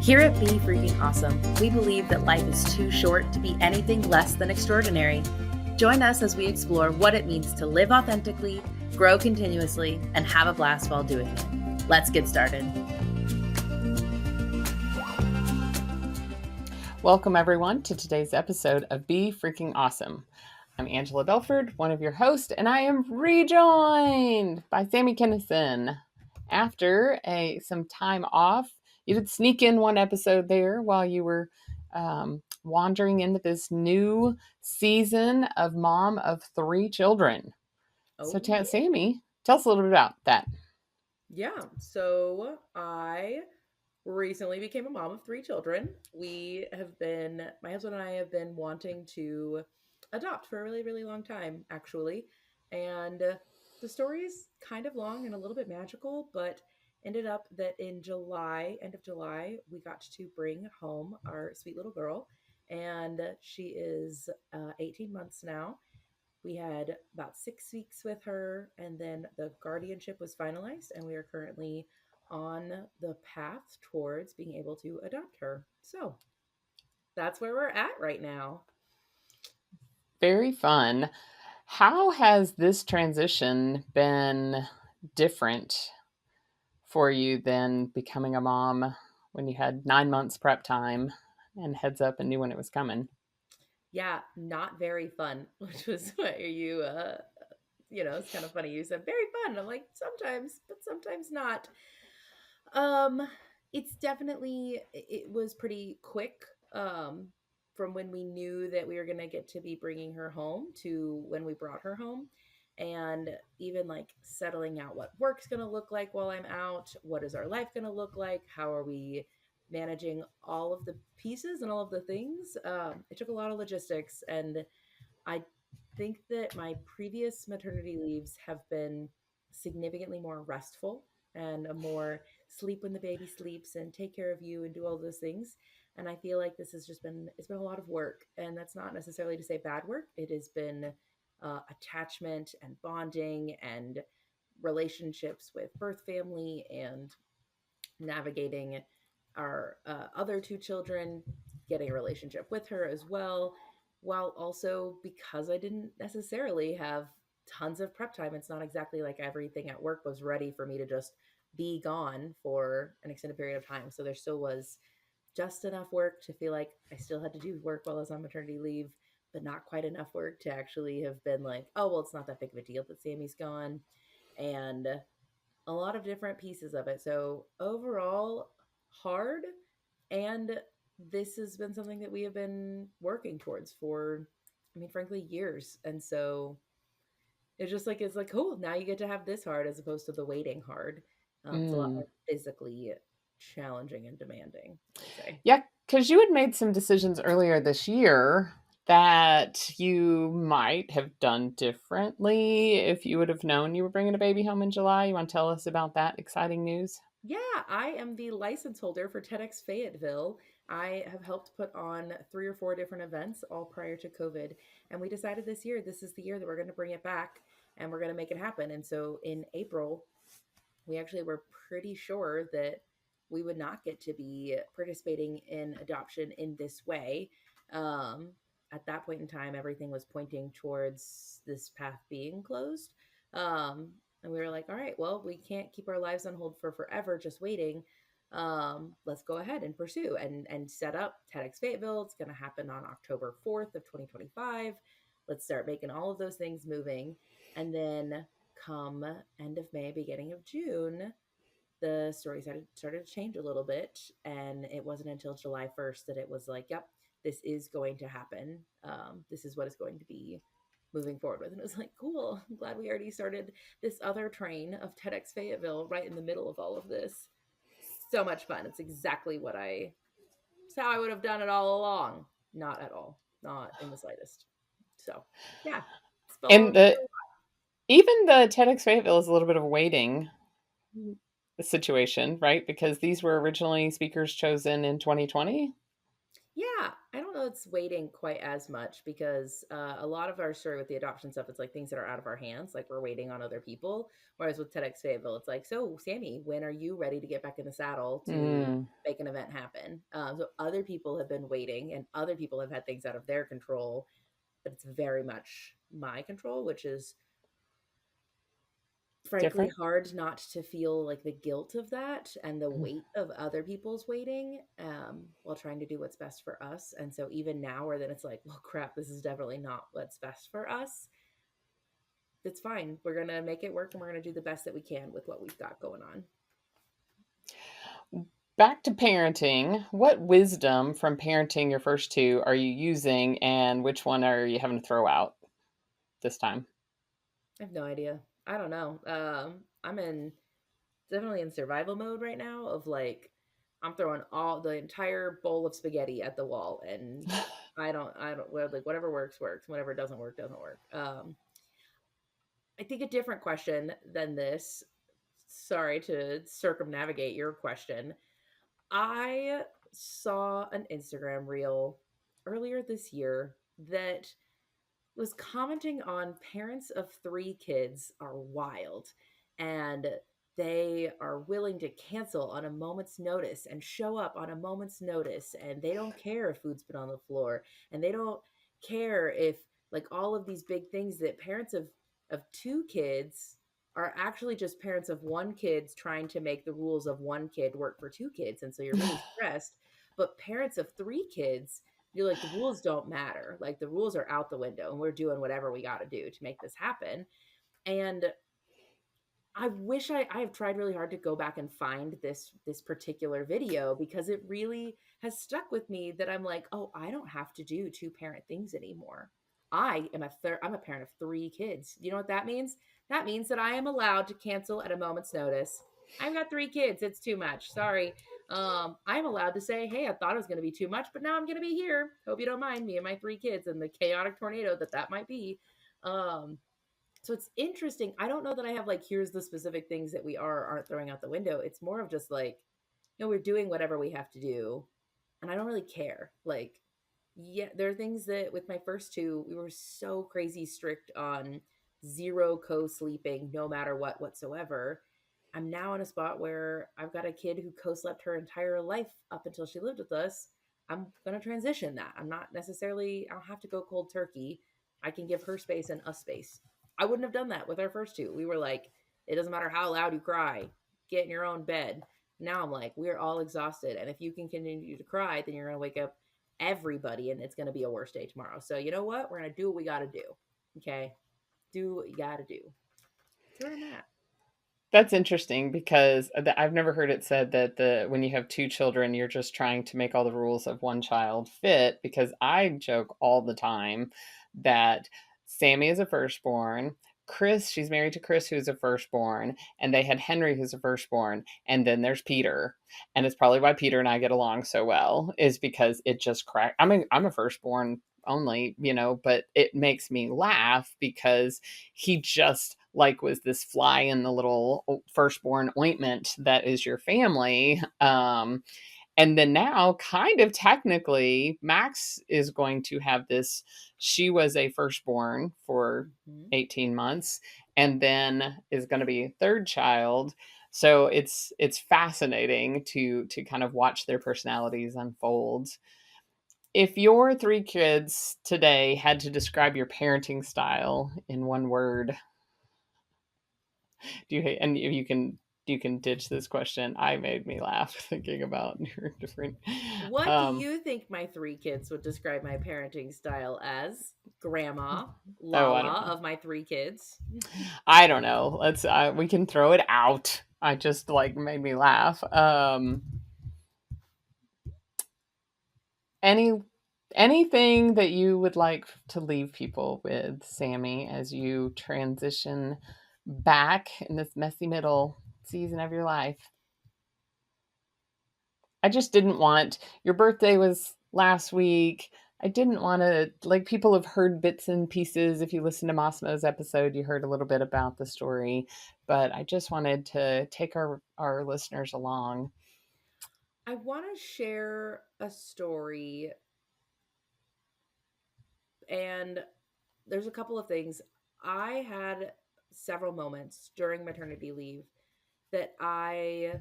Here at Be Freaking Awesome, we believe that life is too short to be anything less than extraordinary. Join us as we explore what it means to live authentically, grow continuously, and have a blast while doing it. Let's get started. Welcome, everyone, to today's episode of Be Freaking Awesome. I'm Angela Belford, one of your hosts, and I am rejoined by Sami Kennison. After some time off, you did sneak in one episode there while you were wandering into this new season of mom of 3 children. Sami, tell us a little bit about that. Yeah, so I recently became a mom of 3 children. My husband and I have been wanting to adopt for a really, really long time, actually. And the story is kind of long and a little bit magical, but ended up that in end of July, we got to bring home our sweet little girl. And she is 18 months now. We had about 6 weeks with her, and then the guardianship was finalized, and we are currently on the path towards being able to adopt her. So that's where we're at right now. Very fun. How has this transition been different for you than becoming a mom when you had 9 months prep time and heads up and knew when it was coming? Yeah, not very fun, which was what it's kind of funny. You said very fun. I'm like, sometimes, but sometimes not. It was pretty quick. From when we knew that we were going to get to be bringing her home to when we brought her home. And even like settling out what work's going to look like while I'm out. What is our life going to look like? How are we managing all of the pieces and all of the things? It took a lot of logistics. And I think that my previous maternity leaves have been significantly more restful and a more sleep when the baby sleeps and take care of you and do all those things. And I feel like it's been a lot of work, and that's not necessarily to say bad work. It has been attachment and bonding and relationships with birth family and navigating our other 2 children, getting a relationship with her as well, while also, because I didn't necessarily have tons of prep time, it's not exactly like everything at work was ready for me to just be gone for an extended period of time. So there still was just enough work to feel like I still had to do work while I was on maternity leave, but not quite enough work to actually have been like, oh, well, it's not that big of a deal that Sami's gone. And a lot of different pieces of it. So overall, hard. And this has been something that we have been working towards for, frankly, years. And so it's like, cool, now you get to have this hard as opposed to the waiting hard. It's a lot more physically challenging and demanding, I'd say. Yeah, because you had made some decisions earlier this year that you might have done differently if you would have known you were bringing a baby home in July. You want to tell us about that exciting news? Yeah, I am the license holder for TEDx Fayetteville. I have helped put on 3 or 4 different events all prior to COVID. And we decided this year, this is the year that we're going to bring it back and we're going to make it happen. And so in April, we actually were pretty sure that we would not get to be participating in adoption in this way. At that point in time, everything was pointing towards this path being closed. And we were like, all right, well, we can't keep our lives on hold for forever just waiting. Let's go ahead and pursue and set up TEDx Fayetteville. It's going to happen on October 4th of 2025. Let's start making all of those things moving. And then come end of May, beginning of June, the story started to change a little bit. And it wasn't until July 1st that it was like, yep, this is going to happen. This is what it's going to be moving forward with. And it was like, cool, I'm glad we already started this other train of TEDx Fayetteville right in the middle of all of this. So much fun. It's exactly it's how I would have done it all along. Not at all. Not in the slightest. So, yeah. And even the TEDx Fayetteville is a little bit of a waiting situation, right? Because these were originally speakers chosen in 2020. Yeah, I don't know it's waiting quite as much because a lot of our story with the adoption stuff, it's like things that are out of our hands, like we're waiting on other people. Whereas with TEDx Fayetteville, it's like, so Sammy, when are you ready to get back in the saddle to Mm, make an event happen? So other people have been waiting, and other people have had things out of their control, but it's very much my control, which is frankly different. hard not to feel like the guilt of that and the Mm. weight of other people's waiting while trying to do what's best for us. And so even now where then it's like, well crap, this is definitely not what's best for us, it's fine, we're gonna make it work and we're gonna do the best that we can with what we've got going on. Back to parenting. What wisdom from parenting your first two are you using, and which one are you having to throw out this time? I have no idea. I don't know. I'm in definitely in survival mode right now of like I'm throwing all the entire bowl of spaghetti at the wall and I don't well, like whatever works works, whatever doesn't work doesn't work. I think a different question than this, sorry to circumnavigate your question. I saw an Instagram reel earlier this year that was commenting on parents of three kids are wild and they are willing to cancel on a moment's notice and show up on a moment's notice and they don't care if food's been on the floor and they don't care if like all of these big things that parents of two kids are actually just parents of one kid trying to make the rules of one kid work for two kids and so you're really stressed, but parents of three kids, you're like the rules don't matter, like the rules are out the window and we're doing whatever we got to do to make this happen. And I wish I have tried really hard to go back and find this particular video because it really has stuck with me that I'm like, oh, I don't have to do two parent things anymore. I'm a parent of three kids. You know what that means? That means that I am allowed to cancel at a moment's notice. I've got three kids. It's too much. Sorry. I'm allowed to say, hey, I thought it was going to be too much, but now I'm going to be here. Hope you don't mind me and my three kids and the chaotic tornado that might be. Um, so it's interesting. I don't know that I have like, here's the specific things that we are or aren't throwing out the window. It's more of just like, we're doing whatever we have to do. And I don't really care. Like, yeah, there are things that with my first two, we were so crazy strict on zero co-sleeping, no matter what whatsoever. I'm now in a spot where I've got a kid who co-slept her entire life up until she lived with us. I'm going to transition that. I'm not necessarily, I don't have to go cold turkey. I can give her space and us space. I wouldn't have done that with our first two. We were like, it doesn't matter how loud you cry, get in your own bed. Now I'm like, we're all exhausted. And if you can continue to cry, then you're going to wake up everybody and it's going to be a worse day tomorrow. So, you know what? We're going to do what we got to do. Okay. Do what you got to do. That's where I'm at. That's interesting because I've never heard it said that the when you have two children, you're just trying to make all the rules of one child fit. Because I joke all the time that Sammy is a firstborn. Chris, she's married to Chris, who's a firstborn, and they had Henry, who's a firstborn, and then there's Peter, and it's probably why Peter and I get along so well is because it just crack. I'm a firstborn only, but it makes me laugh because he just like was this fly in the little firstborn ointment that is your family. And then now, kind of technically, Max is going to have this. She was a firstborn for Mm-hmm. 18 months and then is going to be a third child. So it's fascinating to kind of watch their personalities unfold. If your three kids today had to describe your parenting style in one word, do you hate, and you can ditch this question. I made me laugh thinking about your different. What do Um, you think my three kids would describe my parenting style as? Grandma, oh, I don't Lala know. of my three kids. I don't know. Let's. We can throw it out. I just like made me laugh. Any anything that you would like to leave people with, Sammy, as you transition back in this messy middle season of your life? I just didn't want your birthday was last week. I didn't want to like people have heard bits and pieces. If you listen to Massimo's episode, you heard a little bit about the story, but I just wanted to take our listeners along. I want to share a story And there's a couple of things. I had several moments during maternity leave that I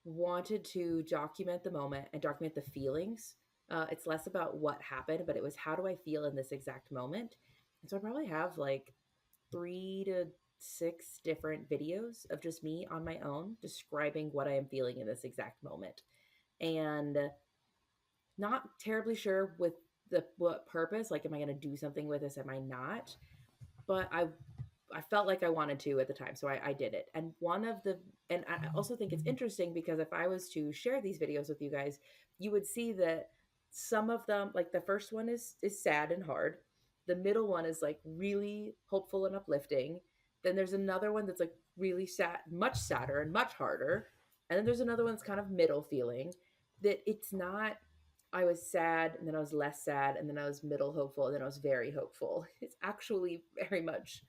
wanted to document the moment and document the feelings. It's less about what happened, but it was how do I feel in this exact moment. And so I probably have like 3 to 6 different videos of just me on my own describing what I am feeling in this exact moment. And not terribly sure with the what purpose. Like, am I going to do something with this? Am I not? But I felt like I wanted to at the time, so I did it. And I also think it's interesting because if I was to share these videos with you guys, you would see that some of them, like the first one is sad and hard. The middle one is like really hopeful and uplifting. Then there's another one that's like really sad, much sadder and much harder. And then there's another one that's kind of middle feeling that it's not I was sad and then I was less sad and then I was middle hopeful and then I was very hopeful. It's actually very much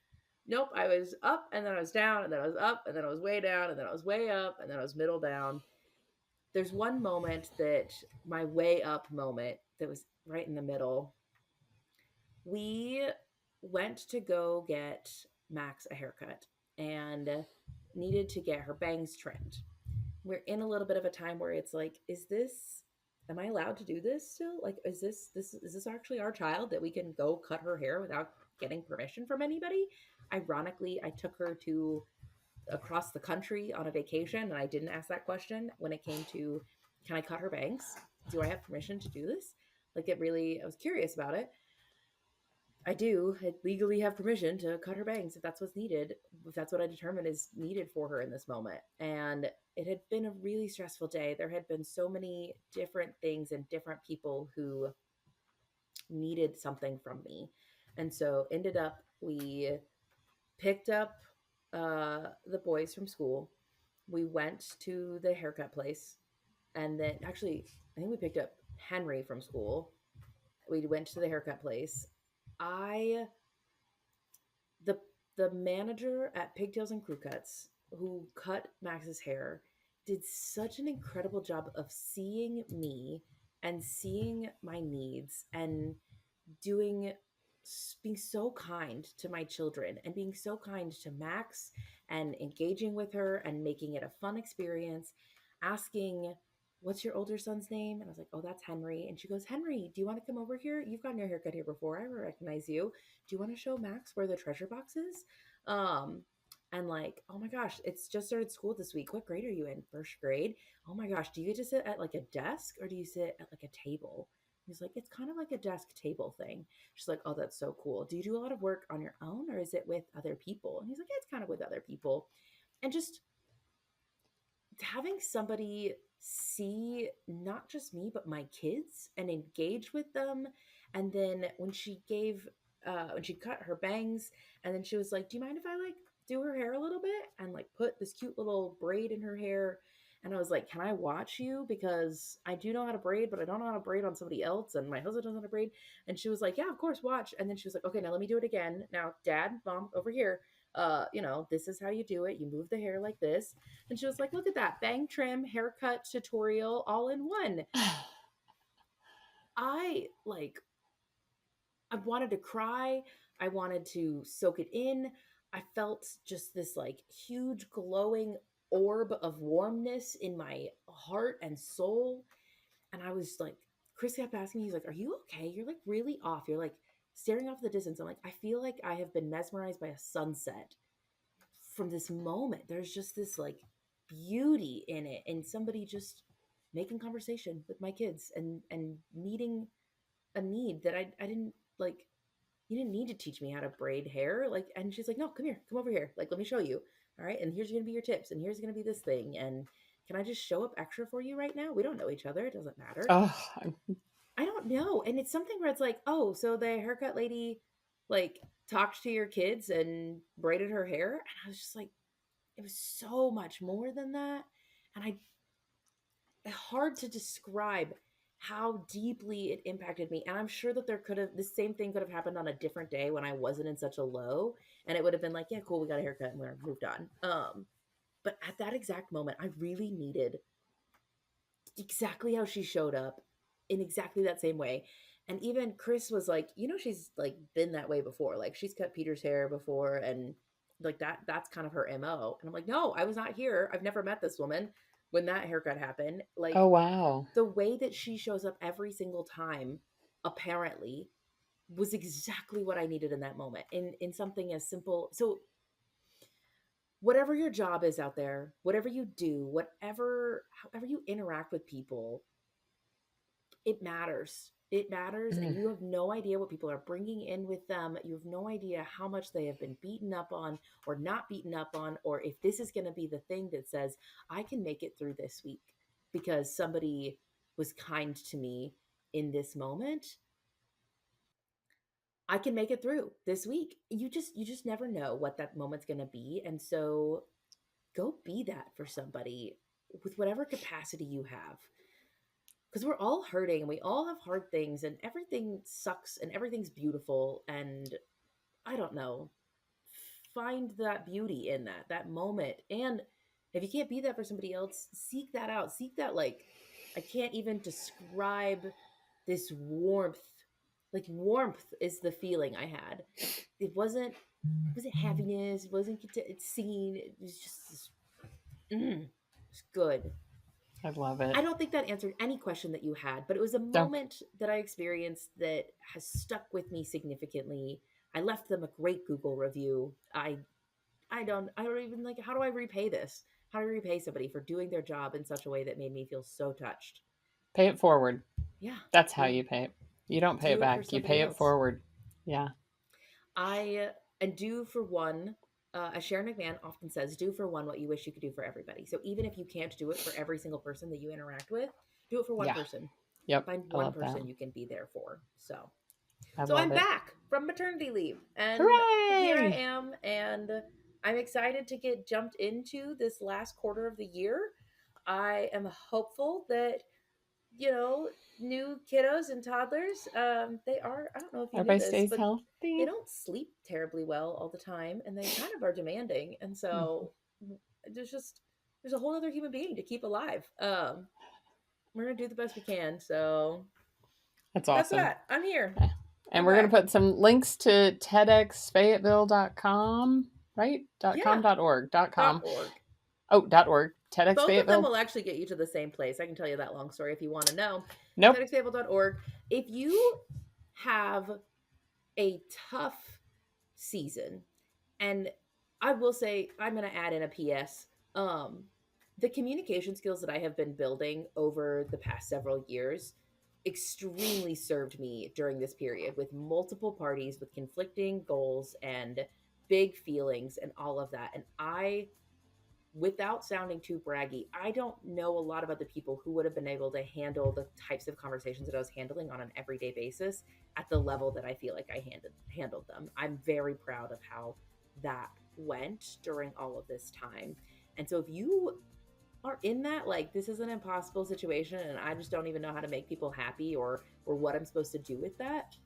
nope, I was up and then I was down and then I was up and then I was way down and then I was way up and then I was middle down. There's one moment that my way up moment that was right in the middle. We went to go get Max a haircut and needed to get her bangs trimmed. We're in a little bit of a time where it's like, is this am I allowed to do this still? Like, is this actually our child that we can go cut her hair without getting permission from anybody? Ironically, I took her to across the country on a vacation and I didn't ask that question when it came to can I cut her bangs? Do I have permission to do this? Like, I was curious about it. I do. I legally have permission to cut her bangs if that's what's needed, if that's what I determine is needed for her in this moment. And it had been a really stressful day. There had been so many different things and different people who needed something from me. And so ended up, we picked up the boys from school. We went to the haircut place. And then actually, I think we picked up Henry from school. We went to the haircut place. I the the manager at Pigtails and Crew Cuts who cut Max's hair did such an incredible job of seeing me and seeing my needs and doing being so kind to my children and being so kind to Max and engaging with her and making it a fun experience, asking, "What's your older son's name?" And I was like, "Oh, that's Henry." And she goes, "Henry, do you want to come over here? You've gotten your haircut here before. I recognize you. Do you want to show Max where the treasure box is?" Um, and like, "Oh my gosh, it's just started school this week. What grade are you in? First grade? Oh my gosh, do you get to sit at like a desk or do you sit at like a table?" He's like, "It's kind of like a desk table thing." She's like, "Oh, that's so cool. Do you do a lot of work on your own or is it with other people?" And he's like, "Yeah, it's kind of with other people." And just having somebody see not just me, but my kids and engage with them. And then when she cut her bangs, and then she was like, "Do you mind if I like do her hair a little bit?" And like put this cute little braid in her hair. And I was like, "Can I watch you? Because I do know how to braid, but I don't know how to braid on somebody else. And my husband doesn't know how to braid." And she was like, "Yeah, of course, watch." And then she was like, "Okay, now let me do it again. Now, Dad, Mom, over here. This is how you do it. You move the hair like this." And she was like, "Look at that. Bang trim, haircut tutorial all in one." I like I wanted to cry. I wanted to soak it in. I felt just this like huge glowing orb of warmness in my heart and soul. And I was like, Chris kept asking me, he's like, "Are you okay? You're like really off. You're like staring off the distance." I'm like, "I feel like I have been mesmerized by a sunset from this moment." There's just this like beauty in it and somebody just making conversation with my kids and meeting a need that I didn't like. You didn't need to teach me how to braid hair. Like, and she's like, "No, come here, come over here. Like, let me show you. All right. And here's going to be your tips. And here's going to be this thing. And can I just show up extra for you right now? We don't know each other. It doesn't matter." Oh, I don't know. And it's something where it's like, "Oh, so the haircut lady like talked to your kids and braided her hair." And I was just like, it was so much more than that. And hard to describe how deeply it impacted me. And I'm sure that the same thing could have happened on a different day when I wasn't in such a low. And it would have been like, "Yeah, cool, we got a haircut and we're moved on." But at that exact moment, I really needed exactly how she showed up in exactly that same way. And even Chris was like, she's like been that way before. Like she's cut Peter's hair before and like that's kind of her MO. And I'm like, no, I was not here. I've never met this woman when that haircut happened. Like Oh, wow. the way that she shows up every single time, apparently, was exactly what I needed in that moment. In something as simple. So whatever your job is out there, whatever you do, however you interact with people, it matters. It matters. And you have no idea what people are bringing in with them. You have no idea how much they have been beaten up on or not beaten up on, or if this is going to be the thing that says, I can make it through this week because somebody was kind to me in this moment. I can make it through this week. You just never know what that moment's going to be. And so go be that for somebody with whatever capacity you have. Because we're all hurting and we all have hard things and everything sucks and everything's beautiful. And I don't know, find that beauty in that moment. And if you can't be that for somebody else, seek that out. Seek that, like, I can't even describe this warmth. Like warmth is the feeling I had. It wasn't happiness. It wasn't singing. It was just this, it's good. I love it. I don't think that answered any question that you had, but it was a moment that I experienced that has stuck with me significantly. I left them a great Google review. I don't even like, how do I repay this? How do I repay somebody for doing their job in such a way that made me feel so touched? Pay it forward. Yeah. That's how you pay it. You don't pay it back. You pay it forward. Yeah. And do for one, as Sharon McMahon often says, do for one what you wish you could do for everybody. So even if you can't do it for every single person that you interact with, do it for one person. Yep. Find one person you can be there for. So I'm back from maternity leave. And hooray! Here I am. And I'm excited to get jumped into this last quarter of the year. I am hopeful that, new kiddos and toddlers, they are, I don't know if you everybody knew this, stays but healthy. they don't sleep terribly well all the time, and they kind of are demanding. And so there's a whole other human being to keep alive. We're going to do the best we can. So that's awesome. That's that. I'm here. And we're going to put some links to TEDxFayetteville.com, right? .com.org. Oh, .org. TEDx Both Fayetteville. of them will actually get you to the same place. I can tell you that long story if you want to know. Nope. TEDxFayetteville.org. If you have a tough season, and I will say, I'm going to add in a PS. The communication skills that I have been building over the past several years extremely served me during this period with multiple parties, with conflicting goals and big feelings and all of that. And without sounding too braggy, I don't know a lot of other people who would have been able to handle the types of conversations that I was handling on an everyday basis at the level that I feel like I handled them. I'm very proud of how that went during all of this time. And so if you are in that, like, this is an impossible situation and I just don't even know how to make people happy or what I'm supposed to do with that,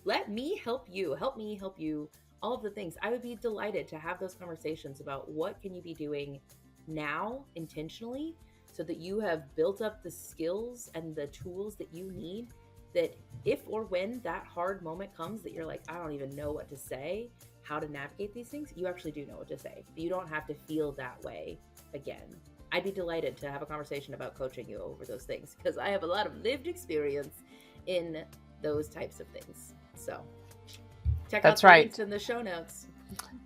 let me help you. Help me help you. All of the things. I would be delighted to have those conversations about what can you be doing now intentionally so that you have built up the skills and the tools that you need, that if or when that hard moment comes that you're like, I don't even know what to say, how to navigate these things, you actually do know what to say. You don't have to feel that way again. I'd be delighted to have a conversation about coaching you over those things because I have a lot of lived experience in those types of things. So check out the links in the show notes.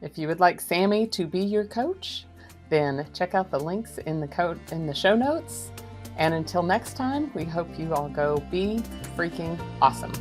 If you would like Sami to be your coach, then check out the links in the show notes. And until next time, we hope you all go be freaking awesome.